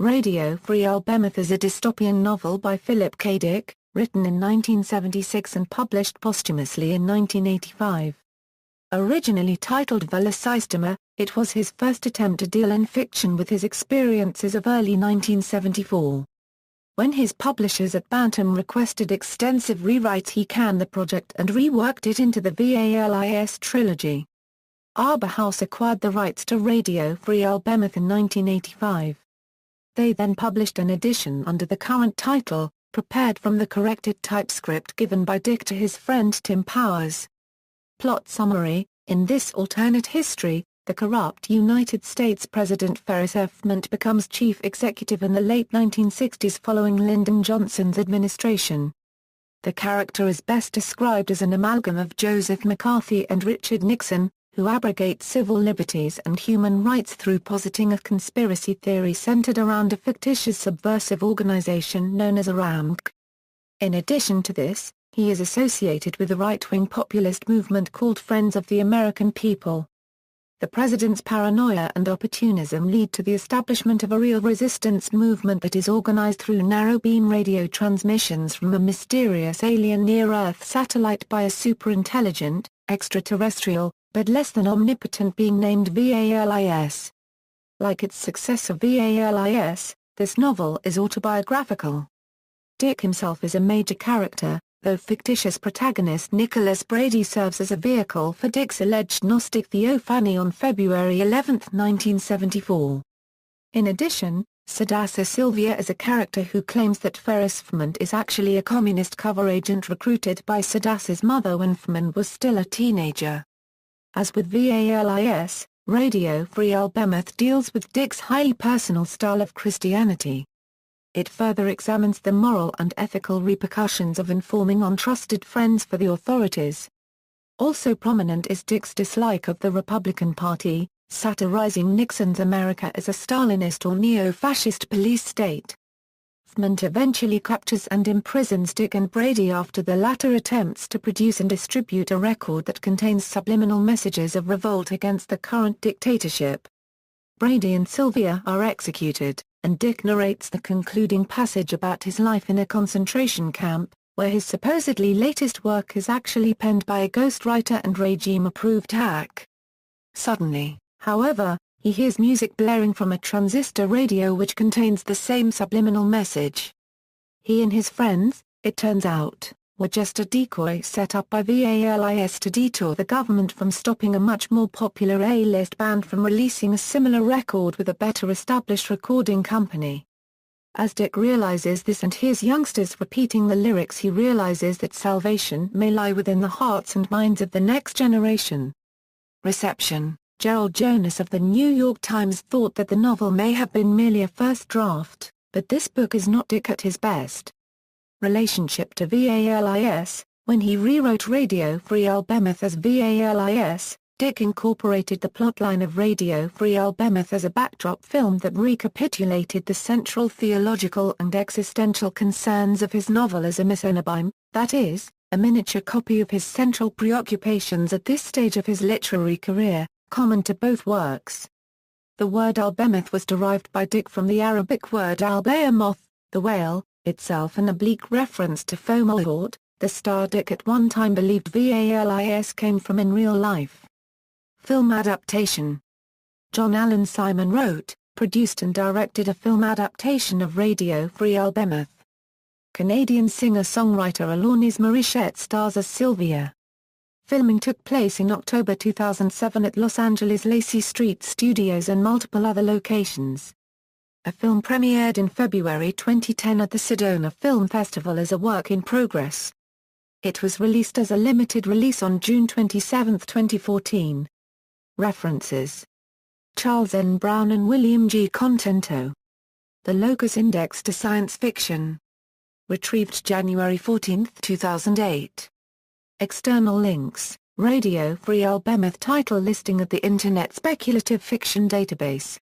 Radio Free Albemuth is a dystopian novel by Philip K. Dick, written in 1976 and published posthumously in 1985. Originally titled Velocistema, it was his first attempt to deal in fiction with his experiences of early 1974. When his publishers at Bantam requested extensive rewrites, he canned the project and reworked it into the ALL's trilogy. Arber acquired the rights to Radio Free Albemuth in 1985. They then published an edition under the current title, prepared from the corrected typescript given by Dick to his friend Tim Powers. Plot summary: in this alternate history, the corrupt United States President Ferris Fment becomes chief executive in the late 1960s following Lyndon Johnson's administration. The character is best described as an amalgam of Joseph McCarthy and Richard Nixon, who abrogate civil liberties and human rights through positing a conspiracy theory centered around a fictitious subversive organization known as ALL. In addition to this, he is associated with a right-wing populist movement called Friends of the American People. The president's paranoia and opportunism lead to the establishment of a real resistance movement that is organized through narrow-beam radio transmissions from a mysterious alien near-Earth satellite by a superintelligent, extraterrestrial, but less than omnipotent being named VALIS. Like its successor VALIS, this novel is autobiographical. Dick himself is a major character, though fictitious protagonist Nicholas Brady serves as a vehicle for Dick's alleged Gnostic theophany on February 11, 1974. In addition, Sadassa Sylvia is a character who claims that Ferris Fment is actually a communist cover agent recruited by Sadassa's mother when Fment was still a teenager. As with VALIS, Radio Free Albemuth deals with Dick's highly personal style of Christianity. It further examines the moral and ethical repercussions of informing untrusted friends for the authorities. Also prominent is Dick's dislike of the Republican Party, satirizing Nixon's America as a Stalinist or neo-fascist police state. Fment eventually captures and imprisons Dick and Brady after the latter attempts to produce and distribute a record that contains subliminal messages of revolt against the current dictatorship. Brady and Sylvia are executed, and Dick narrates the concluding passage about his life in a concentration camp, where his supposedly latest work is actually penned by a ghostwriter and regime-approved hack. Suddenly, however, he hears music blaring from a transistor radio which contains the same subliminal message. He and his friends, it turns out, were just a decoy set up by VALIS to detour the government from stopping a much more popular A-list band from releasing a similar record with a better established recording company. As Dick realizes this and hears youngsters repeating the lyrics, he realizes that salvation may lie within the hearts and minds of the next generation. Reception: Gerald Jonas of the New York Times thought that the novel may have been merely a first draft, but this book is not Dick at his best. Relationship to VALIS: when he rewrote Radio Free Albemuth as VALIS, Dick incorporated the plotline of Radio Free Albemuth as a backdrop film that recapitulated the central theological and existential concerns of his novel as a misonobyme, that is, a miniature copy of his central preoccupations at this stage of his literary career, common to both works. The word Albemuth was derived by Dick from the Arabic word Albemuth, the whale, itself an oblique reference to Fomalhaut, the star Dick at one time believed VALIS came from in real life. Film adaptation: John Allen Simon wrote, produced and directed a film adaptation of Radio Free Albemuth. Canadian singer-songwriter Alanis Morissette stars as Sylvia. Filming took place in October 2007 at Los Angeles' Lacey Street Studios and multiple other locations. A film premiered in February 2010 at the Sedona Film Festival as a work in progress. It was released as a limited release on June 27, 2014. References: Charles N. Brown and William G. Contento. The Locus Index to Science Fiction. Retrieved January 14, 2008. External links: Radio Free Albemuth title listing at the Internet Speculative Fiction Database.